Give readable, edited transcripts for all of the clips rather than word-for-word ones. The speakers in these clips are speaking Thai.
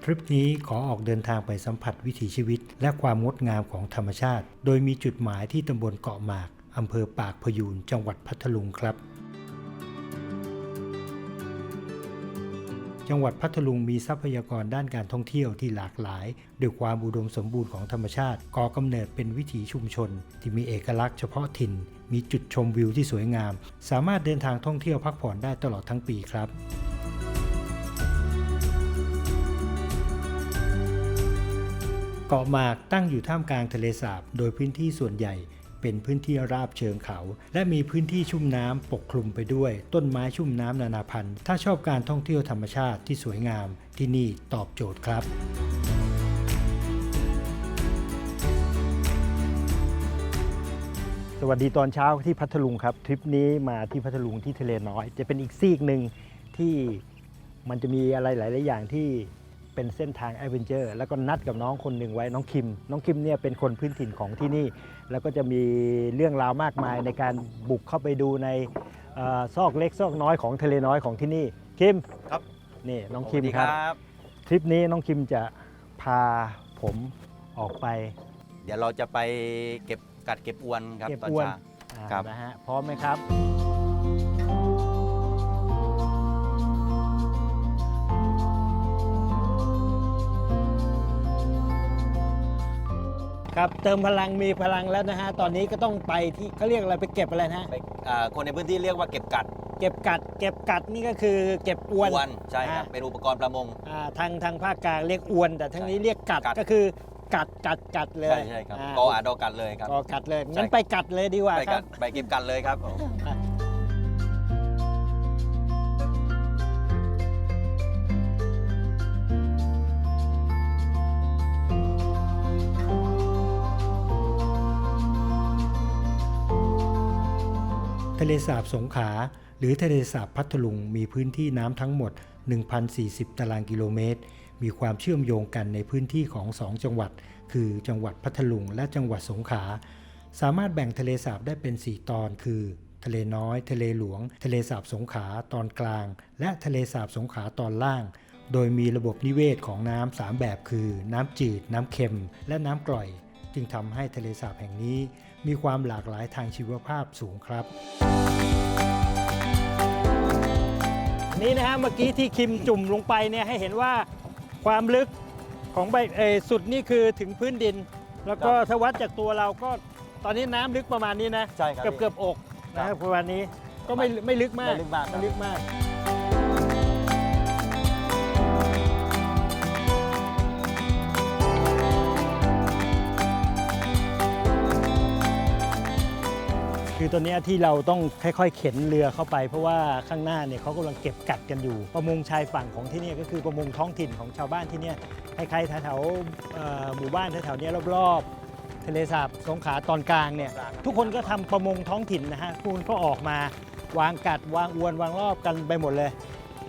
ทริปนี้ขอออกเดินทางไปสัมผัสวิถีชีวิตและความงดงามของธรรมชาติโดยมีจุดหมายที่ตำบลเกาะหมากอำเภอปากพยูนจังหวัดพัทลุงครับจังหวัดพัทลุงมีทรัพยากรด้านการท่องเที่ยวที่หลากหลายด้วยความอุดมสมบูรณ์ของธรรมชาติก่อกำเนิดเป็นวิถีชุมชนที่มีเอกลักษณ์เฉพาะถิ่นมีจุดชมวิวที่สวยงามสามารถเดินทางท่องเที่ยวพักผ่อนได้ตลอดทั้งปีครับเกาะหมากตั้งอยู่ท่ามกลางทะเลสาบโดยพื้นที่ส่วนใหญ่เป็นพื้นที่ราบเชิงเขาและมีพื้นที่ชุ่มน้ำปกคลุมไปด้วยต้นไม้ชุ่มน้ำนานาพันธุ์ถ้าชอบการท่องเที่ยวธรรมชาติที่สวยงามที่นี่ตอบโจทย์ครับสวัสดีตอนเช้าที่พัทลุงครับทริปนี้มาที่พัทลุงที่ทะเลน้อยจะเป็นอีกซีกหนึ่งที่มันจะมีอะไรหลายๆอย่างที่เป็นเส้นทางแอดเวนเจอร์แล้วก็นัดกับน้องคนหนึ่งไว้น้องคิมเนี่ยเป็นคนพื้นถิ่นของที่นี่แล้วก็จะมีเรื่องราวมากมายในการบุกเข้าไปดูในซอกเล็กซอกน้อยของทะเลน้อยของที่นี่คิมครับนี่น้องคิมครับทริปนี้น้องคิมจะพาผมออกไปเดี๋ยวเราจะไปเก็บอวนครับตอนเช้าครับนะฮะพร้อมไหมครับครับเติมพลังมีพลังแล้วนะฮะตอนนี้ก็ต้องไปที่เขาเรียกอะไรไปเก็บอะไรนะคนในพื้นที่เรียกว่าเก็บกัดนี่ก็คือเก็บอวนใช่ครับเป็นอุปกรณ์ประมงทางภาคกลางเรียกอวนแต่ทางนี้เรียกกัดก็คือกัดเลยใช่ครับกออาดอกัดเลยครับกอกัดเลยงั้นไปกัดเลยดีกว่าครับไปเก็บกัดเลยครับทะเลสาบสงขลาหรือทะเลสาบพัทลุงมีพื้นที่น้ำทั้งหมด 1,040 ตารางกิโลเมตรมีความเชื่อมโยงกันในพื้นที่ของ2จังหวัดคือจังหวัดพัทลุงและจังหวัดสงขลาสามารถแบ่งทะเลสาบได้เป็น4ตอนคือทะเลน้อยทะเลหลวงทะเลสาบสงขลาตอนกลางและทะเลสาบสงขลาตอนล่างโดยมีระบบนิเวศของน้ำ3แบบคือน้ำจืดน้ำเค็มและน้ำกร่อยจึงทำให้ทะเลสาบแห่งนี้มีความหลากหลายทางชีวภาพสูงครับนี่นะฮะเมื่อกี้ที่คิมจุ่มลงไปเนี่ยให้เห็นว่าความลึกของสุดนี่คือถึงพื้นดินแล้วก็ถ้าวัดจากตัวเราก็ตอนนี้น้ำลึกประมาณนี้นะใช่ครับเกือบอกนะครับประมาณนี้ก็ไม่ลึกมากไม่ลึกมากคือตอนนี้ที่เราต้องค่อยๆเข็นเรือเข้าไปเพราะว่าข้างหน้าเนี่ยเขากำลังเก็บกัดกันอยู่ประมงชายฝั่งของที่นี่ก็คือประมงท้องถิ่นของชาวบ้านที่นี่ใครๆแถวๆหมู่บ้านแถวๆนี้รอบๆทะเลสาบสงขลาตอนกลางเนี่ยทุกคนก็ทำประมงท้องถิ่นนะฮะคุณก็ออกมาวางกัดวางอวนวางรอบกันไปหมดเลย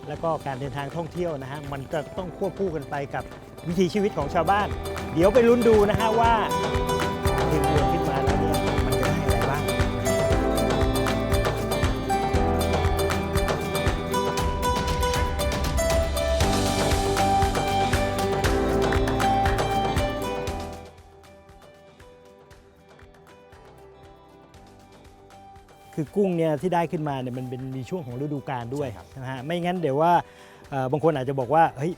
แล้วก็การเดินทางท่องเที่ยวนะฮะมันจะต้องควบคู่กันไปกับวิถีชีวิตของชาวบ้านเดี๋ยวไปลุ้นดูนะฮะว่าดึงเรือขึ้นมาแล้วเนี่ยมันจะได้อะไรบ้างคือกุ้งเนี่ยที่ได้ขึ้นมาเนี่ยมันมีช่วงของฤดูกาลด้วยนะฮะไม่งั้นเดี๋ยวว่าบางคนอาจจะบอกว่าเฮ้ย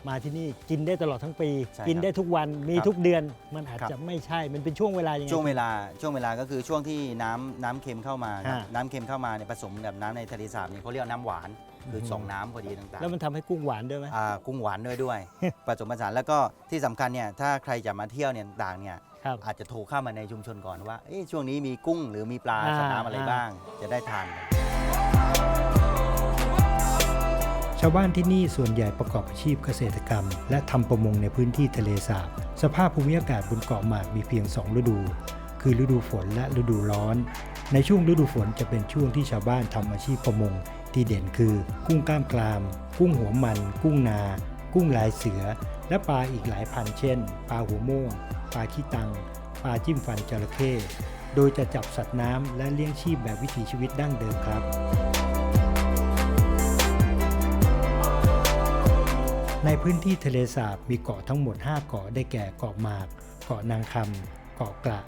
มาที่นี่กินได้ตลอดทั้งปีกินได้ทุกวันมีทุกเดือนมันอาจจะไม่ใช่มันเป็นช่วงเวลายังไงช่วงเวลาก็คือช่วงที่น้ำเค็มเข้ามาน้ำเค็มเข้ามาเนี่ยผสมกับน้ำในทะเลสาบเนี่ยเขาเรียกน้ำหวานคือ2น้ำพอดีต่างๆแล้วมันทำให้กุ้งหวานด้วยไหมกุ้งหวานด้วย ผสมผสานแล้วก็ที่สำคัญเนี่ยถ้าใครจะมาเที่ยวเนี่ยต่างเนี่ยอาจจะโทรเข้ามาในชุมชนก่อนว่าช่วงนี้มีกุ้งหรือมีปลาสัตว์น้ำอะไรบ้างจะได้ทานชาวบ้านที่นี่ส่วนใหญ่ประกอบอาชีพเกษตรกรรมและทำประมงในพื้นที่ทะเลสาบสภาพภูมิอากาศบนเกาะหมากมีเพียง2ฤดูคือฤดูฝนและฤดูร้อนในช่วงฤดูฝนจะเป็นช่วงที่ชาวบ้านทำอาชีพประมงที่เด่นคือกุ้งกล้ามกรามกุ้งหัวมันกุ้งนากุ้งลายเสือและปลาอีกหลายพันเช่นปลาหัวโม่งปลาขี้ตังปลาจิ้มฟันจระเข้โดยจะจับสัตว์น้ำและเลี้ยงชีพแบบวิถีชีวิตดั้งเดิมครับ ในพื้นที่ทะเลสาบมีเกาะทั้งหมด5เกาะได้แก่เกาะหมากเกาะนางคำเกาะกระ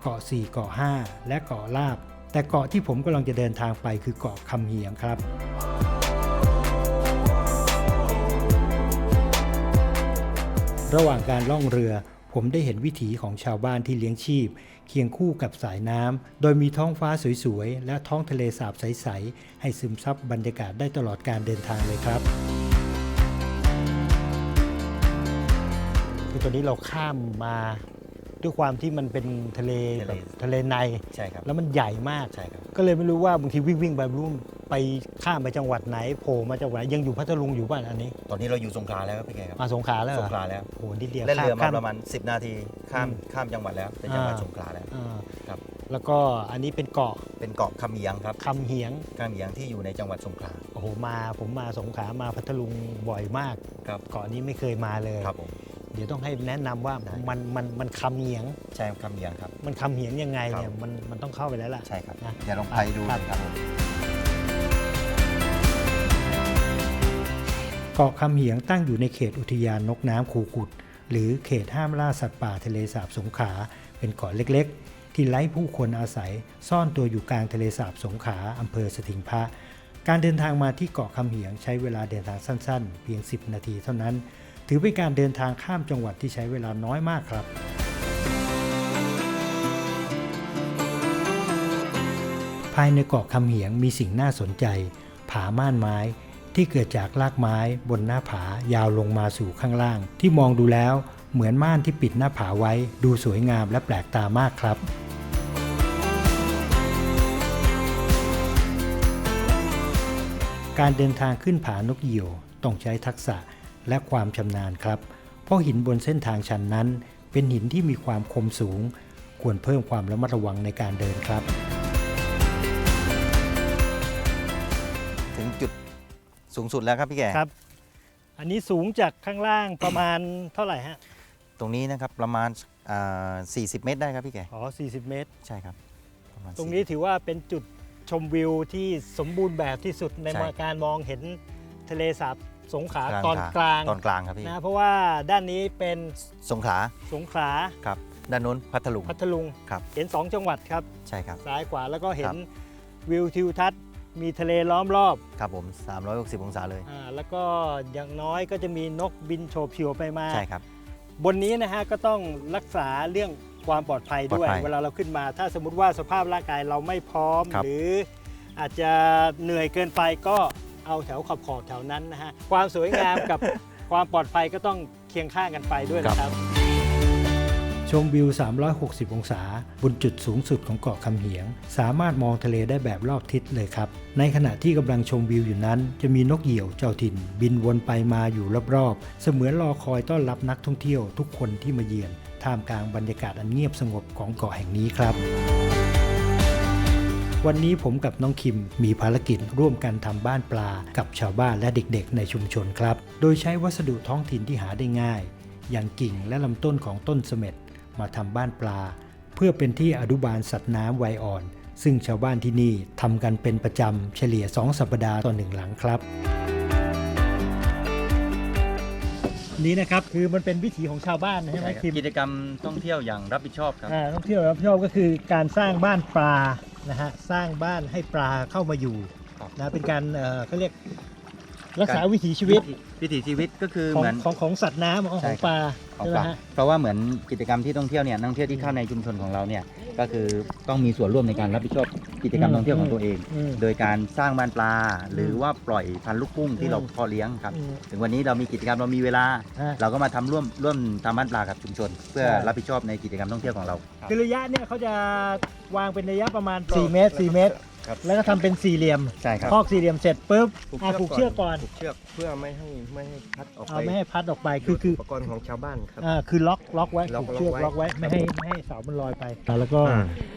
เกาะ4เกาะ5และเกาะลาบแต่เกาะที่ผมกำลังจะเดินทางไปคือเกาะคำเหียงครับระหว่างการล่องเรือผมได้เห็นวิถีของชาวบ้านที่เลี้ยงชีพเคียงคู่กับสายน้ำโดยมีท้องฟ้าสวยๆและท้องทะเลสาบใสๆให้ซึมซับบรรยากาศได้ตลอดการเดินทางเลยครับคือตอนนี้เราข้ามมาด้วยความที่มันเป็นทะเลแบบทะเลใน ใช่ครับ แล้วมันใหญ่มาก ใช่ครับ ก็เลยไม่รู้ว่าบางทีวิ่งไปรุ่นไปข้ามไปจังหวัดไหนโผล่มาจังหวัดไหนยังอยู่พัทลุงอยู่ป่ะอันนี้ ตอนนี้เราอยู่สงขลาแล้วครับพี่แกครับ มาสงขลาแล้วเห ส รอง ขลาแล้ว โอ้โหนิดเดียว เล่นเรือมา ข้าม ประมาณ10 นาทีข้ามจังหวัดแล้วเป็นจังหวัดสงขลาแล้ว อ่า ครับ แล้วก็อันนี้เป็นเกาะ เป็นเกาะคำเหียงครับ คำเหียง คำเหียงที่อยู่ในจังหวัดสงขลา โอ้โหผมมาสงขลามาพัทลุงบ่อยมาก ครับ เกาะนี้ไม่เคยมาเลย ครับผม เดี๋ยวต้องให้แนะนำว่า ได้ มันคำเหียง ใช่คำเหียงครับ มันคำเหียงยังไงเนี่ย ครับ มันต้องเข้าไปแล้วล่ะ ใช่ครับ นะ เดี๋ยวลองไปดู ครับ ครับผม เกาะคำเหียงตั้งอยู่ในเขตอุทยานนกน้ำคูขุดหรือเขตห้ามล่าสัตว์ป่าทะเลสาบสงขลาเป็นเกาะเล็กๆ ที่ไร้ผู้คนอาศัยซ่อนตัวอยู่กลางทะเลสาบสงขลาอำเภอสถิงพระการเดินทางมาที่เกาะคำเหียงใช้เวลาเดินทางสั้นๆ เพียง 10 นาทีเท่านั้นถือเป็นการเดินทางข้ามจังหวัดที่ใช้เวลาน้อยมากครับภายในเกาะคำเหียงมีสิ่งน่าสนใจผาม่านไม้ที่เกิดจากรากไม้บนหน้าผายาวลงมาสู่ข้างล่างที่มองดูแล้วเหมือนม่านที่ปิดหน้าผาไว้ดูสวยงามและแปลกตามากครับการเดินทางขึ้นผานกเหยี่ยวต้องใช้ทักษะและความชำนาญครับเพราะหินบนเส้นทางชันนั้นเป็นหินที่มีความคมสูงควรเพิ่มความระมัดระวังในการเดินครับ ถึงจุดสูงสุดแล้วครับพี่แก ครับ อันนี้สูงจากข้างล่างประมาณเท่าไหร่ฮะ ตรงนี้นะครับประมาณ40 เมตรได้ครับพี่แก อ๋อ 40 เมตร ใช่ครับประมาณ ตรงนี้ถือว่าเป็นจุดชมวิวที่สมบูรณ์แบบที่สุดใน ใช่ การมองเห็นทะเลสาบสงขลา 40 ตอนกลาง ตอนกลางครับพี่ นะเพราะว่าด้านนี้เป็น สงขลา สงขลา ครับด้านนู้นพัทลุง พัทลุง ครับ เห็น 2 จังหวัดครับ ใช่ครับ ซ้ายขวาแล้วก็เห็ ครั น บ วิวทิวทัศน์มีทะเลล้อมรอบ ครับผม360 องศาเลย แล้วก็อย่างน้อยก็จะมีนกบินโฉบเฉี่ยวไปมา ใช่ครับ บนนี้นะฮะก็ต้องรักษาเรื่องความปลอดภัยด้วย ปลอดภัย เวลาเราขึ้นมา ถ้าสมมุติว่าสภาพร่างกายเราไม่พร้อม ครับ หรืออาจจะเหนื่อยเกินไปก็เอาแถวขอบแถวนั้นนะฮะความสวยงาม กับความปลอดภัยก็ต้องเคียงข้างกันไปด้วยนะครับ ชมวิว 360 องศาบนจุดสูงสุดของเกาะคำเหียง สามารถมองทะเลได้แบบรอบทิศเลยครับ ในขณะที่กำลังชมวิวอยู่นั้น จะมีนกเหยี่ยวเจ้าถิ่น บินวนไปมาอยู่รอบๆเสมือนรอคอยต้อนรับนักท่องเที่ยวทุกคนที่มาเยือนท่ามกลางบรรยากาศอันเงียบสงบของเกาะแห่งนี้ครับ วันนี้ผมกับน้องคิมมีภารกิจร่วมกันทำบ้านปลากับชาวบ้านและเด็กๆในชุมชนครับ โดยใช้วัสดุท้องถิ่นที่หาได้ง่าย อย่างกิ่งและลำต้นของต้นเสม็ดมาทำบ้านปลา เพื่อเป็นที่อนุบาลสัตว์น้ำวัยอ่อน ซึ่งชาวบ้านที่นี่ทำกันเป็นประจำเฉลี่ย2 สัปดาห์ต่อ1หลังครับ นี้นะครับคือมันเป็นวิถีของชาวบ้านใช่ไหมคิม กิจกรรมท่องเที่ยวอย่างรับผิดชอบครับ ท่องเที่ยวรับผิดชอบก็คือการสร้างบ้านปลานะฮะสร้างบ้านให้ปลาเข้ามาอยู่ ครับ นะเป็นการเขาเรียกรักษาวิถีชีวิต วิถีชีวิตก็คือ ของ เหมือน ของสัตว์น้ำของ ใช่ ปลา ของ ใช่ไหม ปลา ฮะ เพราะว่าเหมือนกิจกรรมที่ท่องเที่ยวเนี่ยนักท่องเที่ยวที่เข้าในชุมชนของเราเนี่ยก็คือต้องมีส่วนร่วมในการรับผิดชอบกิจกรรมท่องเที่ยวของตัวเอง อืม โดยการสร้างบ้านปลา หรือว่าปล่อยพันธุ์ลูกกุ้งที่เราเพาะเลี้ยงครับ อืม ถึงวันนี้เรามีกิจกรรมเรามีเวลา ฮะ เราก็มาทำร่วมทำบ้านปลากับชุมชน เพื่อ ใช่ รับผิดชอบในกิจกรรมท่องเที่ยวของเรา คือระยะเนี่ยเขาจะวางเป็นระยะประมาณ4 เมตร 4 เมตร ครับ แล้วก็ทำเป็นสี่เหลี่ยม ใช่ครับ คอกสี่เหลี่ยมเสร็จปุ๊บผูกเชือกก่อน ผูกเชือกเพื่อไม่ให้พัดออก เอา ไป ไม่ให้พัดออกไปคือ อุปกรณ์ของชาวบ้านครับ คือล็อกไว้ ล็อก ผูกเชือก ล็ ล็ อ อก ก ไว้ ไว้ไม่ให้เสามันลอยไปแล้วก็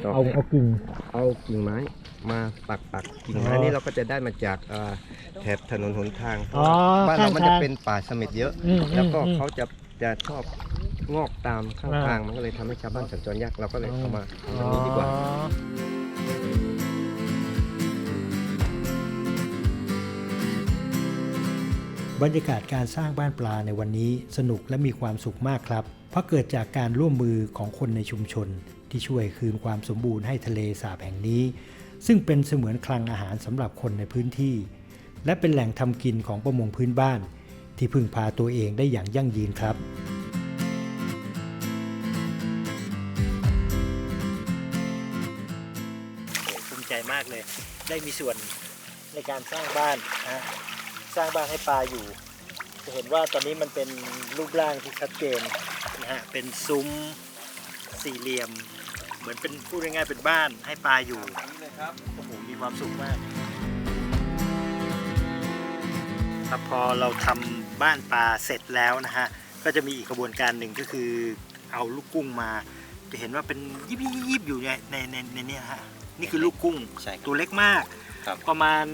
ต่อ เอา ไป กิ่ง เอากิ่งไม้มาปักกิ่งไม้ อ๋อ นี่เราก็จะได้มาจากแถบถนนหนทาง อ๋อ บ้านเรามัน ข้าง จะ ทาง เป็นป่าเสม็ดเยอะ อืม แล้วก็ อืม เขาจะชอบงอกตามข้าง อ่า ทางมันก็เลยทำให้ชาวบ้านสัญจรยากเราก็เลยเอามาทำตรงนี้ดีกว่า อ๋อ บรรยากาศการสร้างบ้านปลาในวันนี้สนุกและมีความสุขมากครับเพราะเกิดจากการร่วมมือของคนในชุมชนที่ช่วยคืนความสมบูรณ์ให้ทะเลสาบแห่งนี้ซึ่งเป็นเสมือนคลังอาหารสำหรับคนในพื้นที่และเป็นแหล่งทำกินของประมงพื้นบ้านที่พึ่งพาตัวเองได้อย่างยั่งยืนครับภูมิใจมากเลยได้มีส่วนในการสร้างบ้านนะสร้างบ้านให้ปลาอยู่จะเห็นว่าตอนนี้มันเป็นรูปร่างที่ชัดเจนนะฮะเป็นซุ้มสี่เหลี่ยมเหมือนเป็นพูดง่ายๆเป็นบ้านให้ปลาอยู่โอ้โหมีความสุขมากครับพอเราทำบ้านปลาเสร็จแล้วนะฮะก็จะมีอีกกระบวนการหนึ่งก็คือเอาลูกกุ้งมาจะเห็นว่าเป็นยิบๆอยู่ในนี้ฮะนี่คือลูกกุ้งตัวเล็กมากประมาณ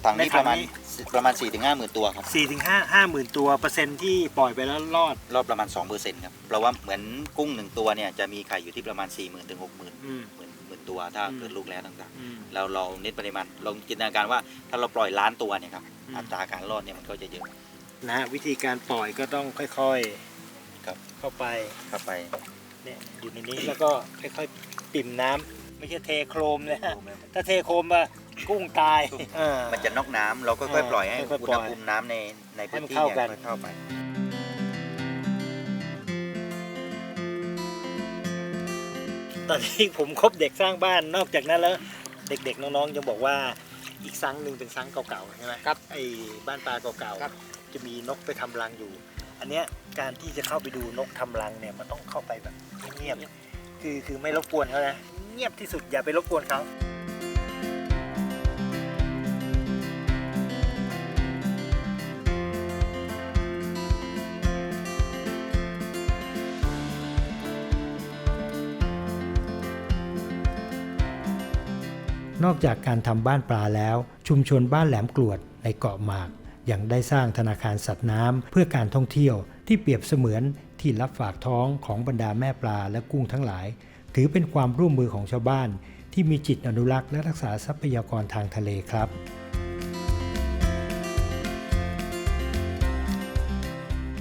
ถังนี้ประมาณ 4-5 หมื่นตัวครับ 4-5 หมื่นตัวเปอร์เซ็นต์ที่ปล่อยไปแล้วรอดประมาณ 2% ครับเพราะว่าเหมือนกุ้ง1ตัวเนี่ยจะมีไข่อยู่ที่ประมาณ 40,000 ถึง 60,000 หมื่นตัวถ้าเกิดลูกแล้วต่างๆแล้วเราเน้นปริมาณลองจินตนาการว่าถ้าเราปล่อยล้านตัวเนี่ยครับอัตราการรอดเนี่ยมันก็จะเยอะนะวิธีการปล่อยก็ต้องค่อยๆเข้าไปเนี่ยอยู่ในนี้แล้วก็ค่อยๆปิ่มน้ำไม่ใช่เทโครมเลยฮะถ้าเทโครมอะกุ้งตายมันจะนอกน้ำเราก็ค่อยปล่อยให้อุณหภูมิน้ำในพื้นที่เนี่ยเข้าไปตอนนี้ผมคบเด็กสร้างบ้านนอกจากนั้นแล้วเด็กๆน้องๆยังบอกว่าอีกซังหนึ่งเป็นซังเก่าๆใช่ไหมครับไอ้บ้านปลาเก่าๆจะมีนกไปทำรังอยู่อันเนี้ยการที่จะเข้าไปดูนกทำรังเนี่ยมันต้องเข้าไปแบบเงียบคือไม่รบกวนเขานะเงียบที่สุดอย่าไปรบกวนเขานอกจากการทำบ้านปลาแล้วชุมชนบ้านแหลมกรวดในเกาะหมากยังได้สร้างธนาคารสัตว์น้ำเพื่อการท่องเที่ยวที่เปรียบเสมือนที่รับฝากท้องของบรรดาแม่ปลาและกุ้งทั้งหลายถือเป็นความร่วมมือของชาวบ้านที่มีจิตอนุรักษ์และรักษาทรัพยากรทางทะเลครับ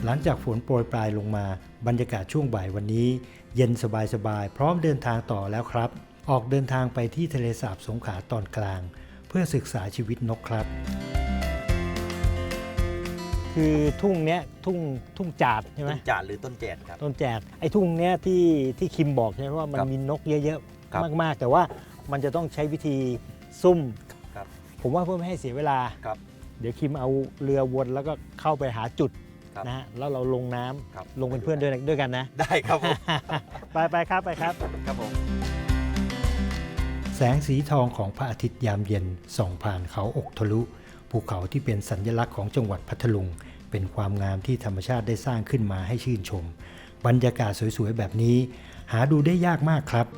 หลังจากฝนโปรยปลายลงมาบรรยากาศช่วงบ่ายวันนี้เย็นสบายๆพร้อมเดินทางต่อแล้วครับออกเดินทางไปที่ทะเลสาบสงขลาตอนกลางเพื่อศึกษาชีวิตนกครับคือทุ่งเนี้ยทุ่งจาดใช่ไหมต้นจาดหรือต้นแจดครับต้นแจดไอ้ทุ่งเนี้ยที่คิมบอกใช่ไหมว่ามันมีนกเยอะๆมากๆแต่ว่ามันจะต้องใช้วิธีซุ่มผมว่าเพื่อไม่ให้เสียเวลาเดี๋ยวคิมเอาเรือวนแล้วก็เข้าไปหาจุดนะฮะแล้วเราลงน้ำลงเป็นเพื่อนด้วยกันนะได้ครับผมไปครับครับผมแสงสีทองของพระอาทิตย์ยามเย็นส่องผ่านเขาอกทะลุภูเขาที่เป็นสัญลักษณ์ของจังหวัดพัทลุงเป็นความงามที่ธรรมชาติได้สร้างขึ้นมาให้ชื่นชมบรรยากาศสวยๆแบบนี้หาดูได้ยากมากครับ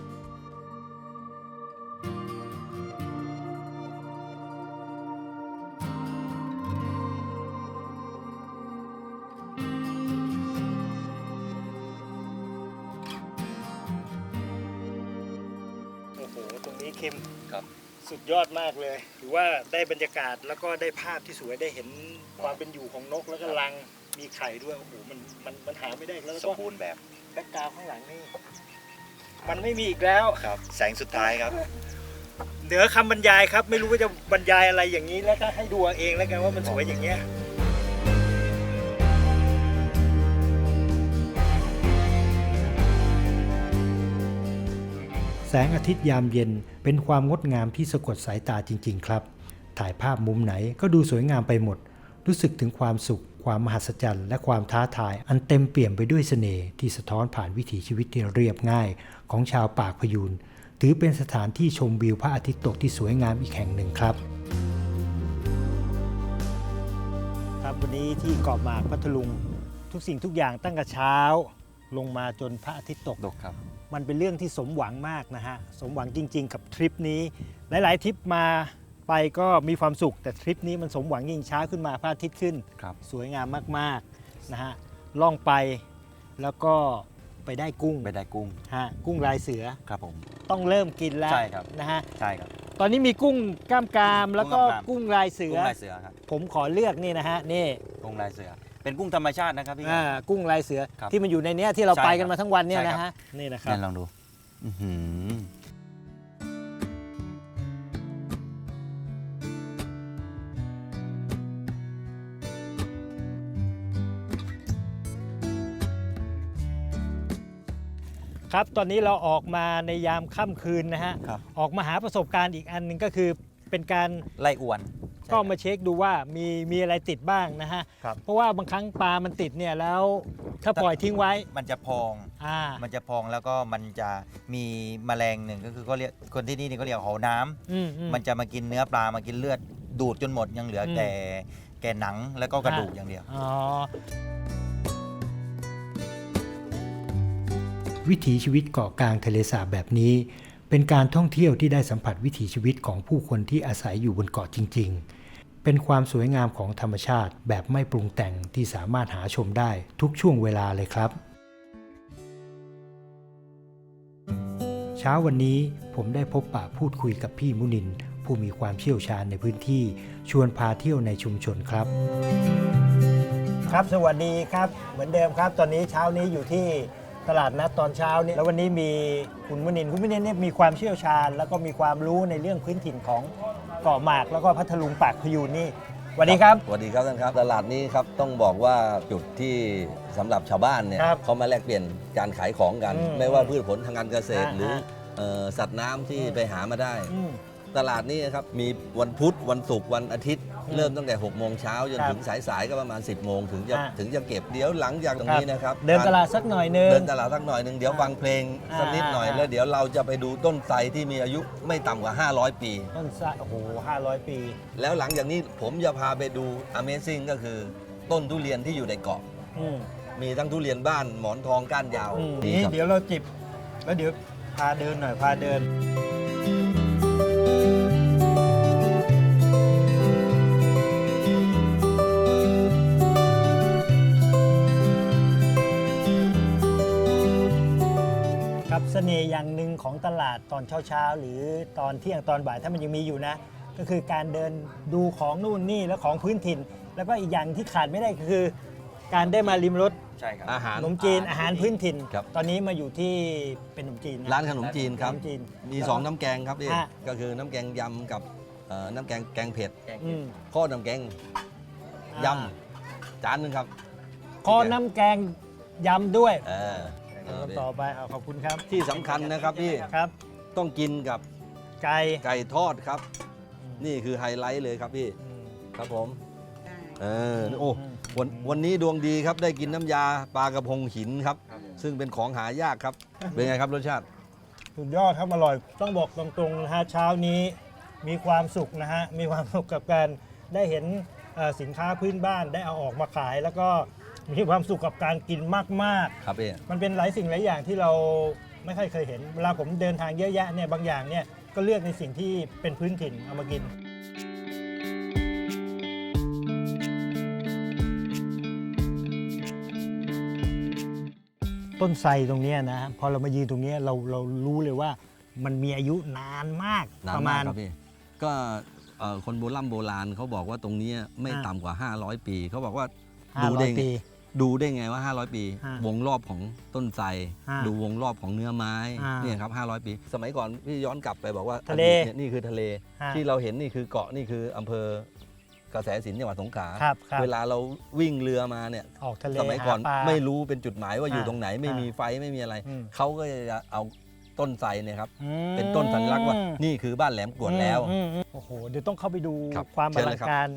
ตรงนี้เข้มสุดยอดมากเลยถือว่าได้บรรยากาศแล้วก็ได้ภาพที่สวยได้เห็นความเป็นอยู่ของนกแล้วก็รังมีไข่ด้วยโอ้โหมันหาไม่ได้แล้วก็สมบูรณ์แบบแบ็คกราวด์ข้างหลังนี่มันไม่มีอีกแล้วครับแสงสุดท้ายครับเหนือคำบรรยายครับไม่รู้ว่าจะบรรยายอะไรอย่างนี้แล้วก็ให้ดูเองแล้วกันว่ามันสวยอย่างเงี้ยแสงอาทิตย์ยามเย็นเป็นความงดงามที่สะกดสายตาจริงๆครับถ่ายภาพมุมไหนก็ดูสวยงามไปหมดรู้สึกถึงความสุขความมหัศจรรย์และความท้าทายอันเต็มเปี่ยมไปด้วยเสน่ห์ที่สะท้อนผ่านวิถีชีวิตที่เรียบง่ายของชาวปากพยูนถือเป็นสถานที่ชมวิวพระอาทิตย์ตกที่สวยงามอีกแห่งหนึ่งครับครับวันนี้ที่เกาะหมากพัทลุงทุกสิ่งทุกอย่างตั้งแต่เช้าลงมาจนพระอาทิตย์ตกครับมันเป็นเรื่องที่สมหวังมากนะฮะสมหวังจริงๆกับทริปนี้หลายๆทริปมาไปก็มีความสุขแต่ทริปนี้มันสมหวังยิ่งช้าขึ้นมาพระอาทิตย์ขึ้นสวยงามมากๆนะฮะล่องไปแล้วก็ไปได้กุ้งฮะกุ้งลายเสือครับผมต้องเริ่มกินแล้วใช่ครับนะฮะใช่ครับ ตอนนี้มีกุ้งกล้ามกรามแล้วก็ กุ้งกล้ามกราม กุ้งลายเสือ กุ้งลายเสือครับ ผมขอเลือกนี่นะฮะนี่ กุ้งลายเสือเป็นกุ้งธรรมชาตินะครับพี่ กุ้งลายเสือ ครับ ที่มันอยู่ในเนี้ยที่เรา ใช่ ไปกันมาทั้งวันเนี่ย ใช่ นะครับ ฮะนี่นะครับ เนี่ยลองดูอื้อหือครับตอนนี้เราออกมาในยามค่ำคืนนะฮะ ครับ ออกมาหาประสบการณ์อีกอันหนึ่งก็คือเป็นการ ไล่อวน ก็มาเช็คดูว่ามีอะไรติดบ้างนะฮะ ครับ เพราะว่าบางครั้งปลามันติดเนี่ยแล้วถ้าปล่อยทิ้งไว้ มันจะพอง มันจะพองแล้วก็มันจะมีแมลงหนึ่งก็คือเขาเรียกคนที่นี่เขาเรียกเขาน้ำ มันจะมากินเนื้อปลามากินเลือดดูดจนหมดยังเหลืออ ม แก่หนังแล้วก็กระดูกอย่างเดียว อ๋อวิถีชีวิตเกาะกลางทะเลสาบแบบนี้ เป็นการท่องเที่ยวที่ได้สัมผัสวิถีชีวิตของผู้คนที่อาศัยอยู่บนเกาะจริงๆ เป็นความสวยงามของธรรมชาติแบบไม่ปรุงแต่งที่สามารถหาชมได้ทุกช่วงเวลาเลยครับ เช้าวันนี้ผมได้พบปะพูดคุยกับพี่มุนินทร์ผู้มีความเชี่ยวชาญในพื้นที่ชวนพาเที่ยวในชุมชนครับ ครับสวัสดีครับเหมือนเดิมครับ ตอนนี้เช้านี้อยู่ที่ตลาดนัดตอนเช้านี้แล้ววันนี้มีคุณมุนินทร์เนี่ยมีความเชี่ยวชาญ แล้วก็มีความรู้ในเรื่องพื้นถิ่นของเกาะหมากแล้วก็พัทลุงปากพยูนนี่สวัสดีครับ สวัสดีครับท่านครับตลาดนี้ครับต้องบอกว่าจุดที่สำหรับชาวบ้านเนี่ย ครับ เขามาแลกเปลี่ยนการขายของกัน อืม ไม่ว่าพืชผลทางการเกษตร อ่า หรือสัตว์น้ำที่ไปหามาได้ อืม ตลาดนี้ครับมีวันพุธวันศุกร์วันอาทิตย์ อืม เริ่มตั้งแต่6โมงเช้าจน ครับ ถึงสายๆก็ประมาณ 10โมงถึงจะ อ่า เก็บเดี๋ยวหลังจากตรงนี้นะครับ เดินตลาดสักหน่อยนึง เดินตลาดสักหน่อยหนึ่งเดี๋ยวฟังเพลงสักนิดหน่อย อ่า แล้วเดี๋ยวเราจะไปดูต้นไทรที่มีอายุไม่ต่ำกว่า500 ปี ต้นไทรโอ้โห500 ปี แล้วหลังจากนี้ผมจะพาไปดู Amazing ก็คือต้นทุเรียนที่อยู่ในเกาะ อืม มีทั้งทุเรียนบ้านหมอนทองก้านยาว นี่ ครับ เดี๋ยวเราจิบแล้วเดี๋ยวพาเดินหน่อยพาเดิน ครับเสน่ห์อย่างหนึ่งของตลาดตอนเช้าๆหรือตอนเที่ยงตอนบ่ายถ้ามันยังมีอยู่นะ ก็คือการเดินดูของนู่นนี่แล้วของพื้นถิ่น แล้วก็อีกอย่างที่ขาดไม่ได้ก็คือ การได้มาริมรส ใช่ครับ อาหาร ขนมจีนอาหารพื้นถิ่น ครับ ตอนนี้มาอยู่ที่เป็นขนมจีนนะ ร้านขนมจีนครับ ขนมจีน มี 2 น้ำแกงครับพี่ ฮะ ก็คือน้ำแกงยำกับน้ำแกงเผ็ด อืม ข้อน้ำแกงย อ่า ำจานหนึงครับ คอน้ำแกงยำด้วย เออเออ ต่อไปเอาขอบคุณครับ ที่สำคัญนะครับพี่ ครับ ต้องกินกับ ไก่ ไก่ทอดครับ นี่คือไฮไลท์เลยครับพี่ อืม ครับผมโอ้วันนี้ดวงดีครับได้กินน้ำยาปลากระพงหินครับ ซึ่งเป็นของหายากครับ เป็นไงครับรสชาติ สุดยอดครับอร่อย ต้องบอกตรงๆนะฮะเช้านี้มีความสุขนะฮะมีความสุขกับการได้เห็นสินค้าพื้นบ้านได้เอาออกมาขาย แล้วก็มีความสุขกับการกินมาก ครับพี่ ๆ มันเป็นหลายสิ่งหลายอย่างที่เราไม่ค่อยเคยเห็น เวลาผมเดินทางเยอะแยะเนี่ยบางอย่างเนี่ยก็เลือกในสิ่งที่เป็นพื้นถิ่นเอามากิน ต้นไทรตรงเนี้ยนะพอเรามายืนตรงเนี้ยเรารู้เลยว่ามันมีอายุนานมาก นาน ประ มาม าก ณ ครับพี่ ก็คนโบราณเขาบอกว่าตรงนี้ไม่ อ่า ต่ำกว่า 500 ปี เขาบอกว่า 500 ปี ดูได้ไงว่า 500 ปี อ่าว งรอบของต้นไทร อ่า ดูวงรอบของเนื้อไม้ อ่า เนี่ยครับ500 ปี สมัยก่อนพี่ย้อนกลับไปบอกว่า ทะเล อดีตนี่ยนี่คือทะเล ฮะ ที่เราเห็นนี่คือเกาะนี่คืออำเภอกระแสสินจังหวัดสงขลา ครับครับ เวลาเราวิ่งเรือมาเนี่ย ออกทะเล สมัยก่อน หาปลา ไม่รู้เป็นจุดหมายว่าอยู่ อ่า ตรงไหนไม่ อ่ามี มีไฟไม่มีอะไร อืม เขาก็จะเอาต้นไทรเนี่ยครับ อืม เป็นต้นสัญลักษณ์ว่านี่คือบ้านแหลมกรวดแล้ว โอ้โห เดี๋ยวต้องเข้าไปดู ครับ ความอ เชิญ ลั เลย ง ครับ การ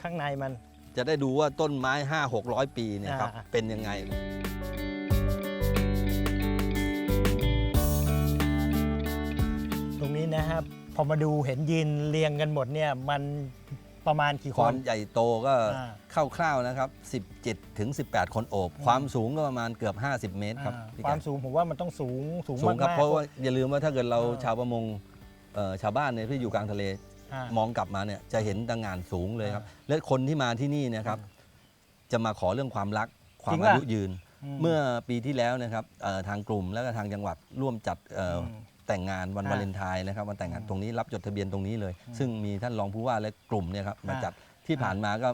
ข้างในมัน จะได้ดูว่าต้นไม้ 500-600 ปีเนี่ยครับ อ่า เป็นยังไง ตรงนี้นะครับ พอมาดูเห็นยืนเรียงกันหมดเนี่ยมันประมาณกี่ ค คว าน มใหญ่โตก็ อ่า คร่าวๆนะครับ 17 ถึง 18 คนโอบ ความสูงก็ประมาณเกือบ 50 เมตรครับพี่ ความ แก สูงผมว่ามันต้องสูง สูง มาก ครับ ๆ เพราะว่าอย่าลืมว่าถ้าเกิดเรา อ่า ชาวประมงชาวบ้านเนี่ยที่อยู่กลางทะเล อ่าม องกลับมาเนี่ยจะเห็นตะงานสูงเลยครับ อ่า และคนที่มาที่นี่นะครับจะมาขอเรื่องความรักควา จริ ม ง อา ป่ะ ยุยืน เมื่อปีที่แล้วนะครับทางกลุ่มและก็ทางจังหวัดร่วมจัด แต่งงานวันวาเลนไทน์นะครับวันแต่งงานตรงนี้รับจดทะเบียนตรงนี้เลย ซึ่งมีท่านรองผู้ว่าและกลุ่มเนี่ยครับมาจัดที่ผ่านมาก็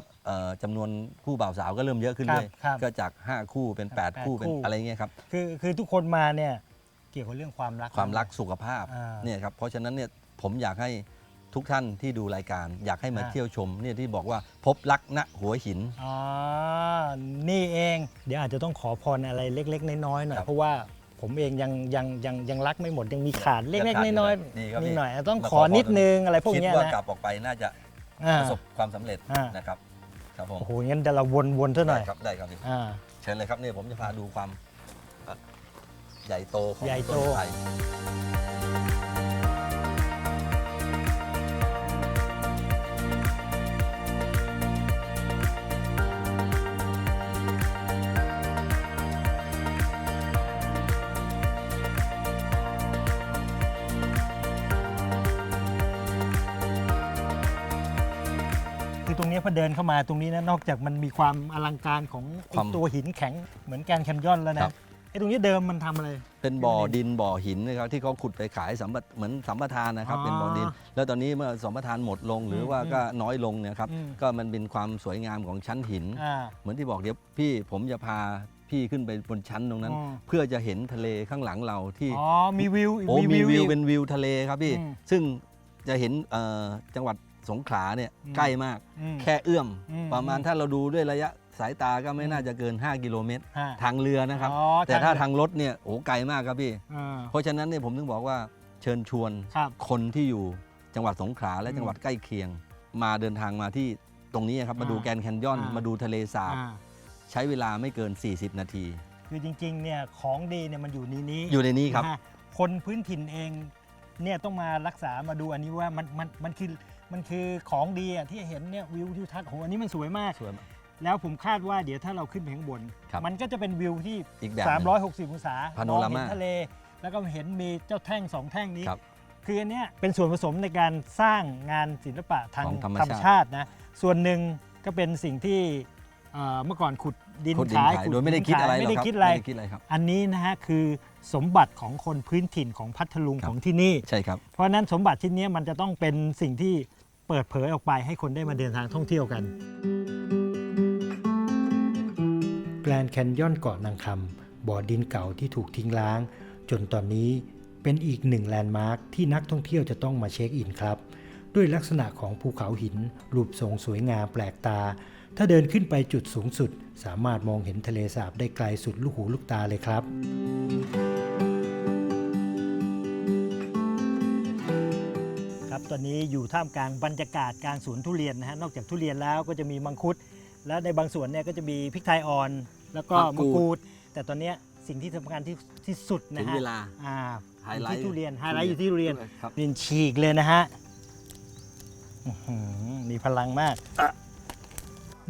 จำนวนคู่บ่าวสาวก็เริ่มเยอะขึ้นด้วยก็จาก5คู่เป็น8คู่เป็นอะไรเงี้ยครับคือทุกคนมาเนี่ยเกี่ยวกับเรื่องความรักสุขภาพเนี่ยครับเพราะฉะนั้นเนี่ยผมอยากให้ทุกท่านที่ดูรายการอยากให้มาเที่ยวชมเนี่ยที่บอกว่าพบรักณหัวหินนี่เองเดี๋ยวอาจจะต้องขอพรอะไรเล็กๆน้อยๆหน่อยเพราะว่าผมเองยังรักไม่หมดยังมีขาดเล็กๆน้อยๆนิดหน่อยต้องขอนิดนึงอะไรพวกนี้นะคิดว่ากลับออกไปน่าจะประสบความสำเร็จนะครับครับผมโอ้โหงั้นเดี๋ยวเราวนซะหน่อยได้ครับเชิญเลยครับเนี่ยผมจะพาดูความใหญ่โตของคนไทยตรงนี้พอเดินเข้ามาตรงนี้นะนอกจากมันมีความอลังการของตัวหินแข็งเหมือนแกรนด์แคนยอนแล้วนะไอ้ตรงนี้เดิมมันทำอะไรเป็นบ่อดินบ่อหินนะครับที่เขาขุดไปขายเหมือนสัมปทานนะครับเป็นบ่อดินแล้วตอนนี้เมื่อสัมปทานหมดลงหรือว่าก็น้อยลงเนี่ยครับก็มันเป็นความสวยงามของชั้นหินเหมือนที่บอกเดี๋ยวพี่ผมจะพาพี่ขึ้นไปบนชั้นตรงนั้นเพื่อจะเห็นทะเลข้างหลังเราที่มีวิวเป็นวิวทะเลครับพี่ซึ่งจะเห็นจังหวัดสงขลาเนี่ยใกล้มากแค่เอื้อมประมาณถ้าเราดูด้วยระยะสายตาก็ไม่น่าจะเกิน5 กิโลเมตรทางเรือนะครับแต่ถ้าทางรถเนี่ยโอ้ไกลมากครับพี่เพราะฉะนั้นเนี่ยผมถึงบอกว่าเชิญชวนคนที่อยู่จังหวัดสงขลาและจังหวัดใกล้เคียงมาเดินทางมาที่ตรงนี้ครับมาดูแกรนด์แคนยอนมาดูทะเลสาบใช้เวลาไม่เกิน40 นาทีคือจริงๆเนี่ยของดีเนี่ยมันอยู่ในนี้ครับคนพื้นถิ่นเองเนี่ยต้องมารักษามาดูอันนี้ว่ามันคือของดีที่เห็นเนี่ยวิวทิวทัศน์โหอันนี้มันสวยมากแล้วผมคาดว่าเดี๋ยวถ้าเราขึ้นไปข้างบนมันก็จะเป็นวิวที่360 องศามองเห็นทะเลแล้วก็เห็นมีเจ้าแท่ง2 แท่งนี้คืออันนี้เป็นส่วนผสมในการสร้างงานศิลปะทางธรรมชาตินะส่วนหนึ่งก็เป็นสิ่งที่เมื่อก่อนขุดดินขายโดยไม่ได้คิดอะไรครับอันนี้นะฮะคือสมบัติของคนพื้นถิ่นของพัทลุงของที่นี่ใช่ครับเพราะนั้นสมบัติชิ้นนี้มันจะต้องเป็นสิ่งที่เปิดเผยออกไปให้คนได้มาเดินทางท่องเที่ยวกันแกรนด์แคนยอนเกาะนางคำบ่อดินเก่าที่ถูกทิ้งร้างจนตอนนี้เป็นอีกหนึ่งแลนด์มาร์คที่นักท่องเที่ยวจะต้องมาเช็คอินครับด้วยลักษณะของภูเขาหินรูปทรงสวยงามแปลกตาถ้าเดินขึ้นไปจุดสูงสุดสามารถมองเห็นทะเลสาบได้ไกลสุดลูกหูลูกตาเลยครับครับตอนนี้อยู่ท่ามกลางบรรยากาศกลางสวนทุเรียนนะฮะนอกจากทุเรียนแล้วก็จะมีมังคุดและในบางสวนเนี่ยก็จะมีพริกไทยอ่อนแล้วก็มะกรูดแต่ตอนนี้สิ่งที่สำคัญที่สุดนะฮะถึงเวลาที่ทุเรียนไฮไลท์อยู่ที่ทุเรียนเรียนฉีกเลยนะฮะมีพลังมาก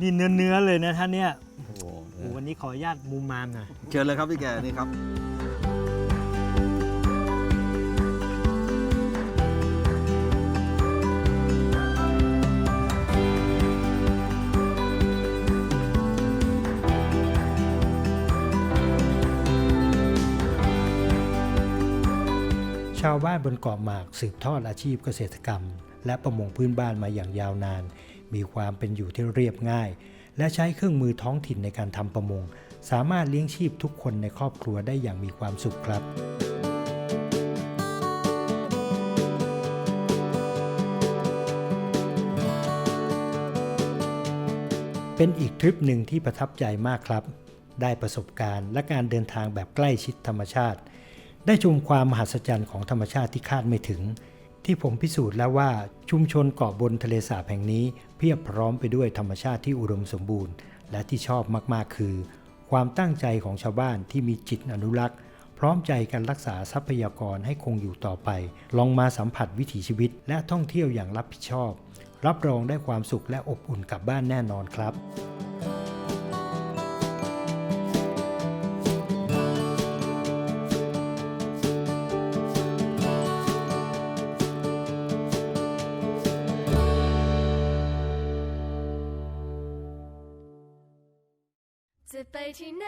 นี่เนื้อเลยนะท่านเนี่ยโอ้โหวันนี้ขออนุญาตมุมมามหน่อยเชิญเลยครับพี่แกนี่ครับชาวบ้านบนเกาะหมากสืบทอดอาชีพเกษตรกรรมและประมงพื้นบ้านมาอย่างยาวนานมีความเป็นอยู่ที่เรียบง่ายและใช้เครื่องมือท้องถิ่นในการทำประมงสามารถเลี้ยงชีพทุกคนในครอบครัวได้อย่างมีความสุขครับเป็นอีกทริปหนึ่งที่ประทับใจมากครับได้ประสบการณ์และการเดินทางแบบใกล้ชิดธรรมชาติได้ชมความมหัศจรรย์ของธรรมชาติที่คาดไม่ถึงที่ผมพิสูจน์แล้วว่าชุมชนเกาะบนทะเลสาบแห่งนี้เพียบพร้อมไปด้วยธรรมชาติที่อุดมสมบูรณ์และที่ชอบมากๆคือความตั้งใจของชาวบ้านที่มีจิตอนุรักษ์พร้อมใจกันรักษาทรัพยากรให้คงอยู่ต่อไปลองมาสัมผัสวิถีชีวิตและท่องเที่ยวอย่างรับผิดชอบรับรองได้ความสุขและอบอุ่นกลับบ้านแน่นอนครับจะไปที่ไหน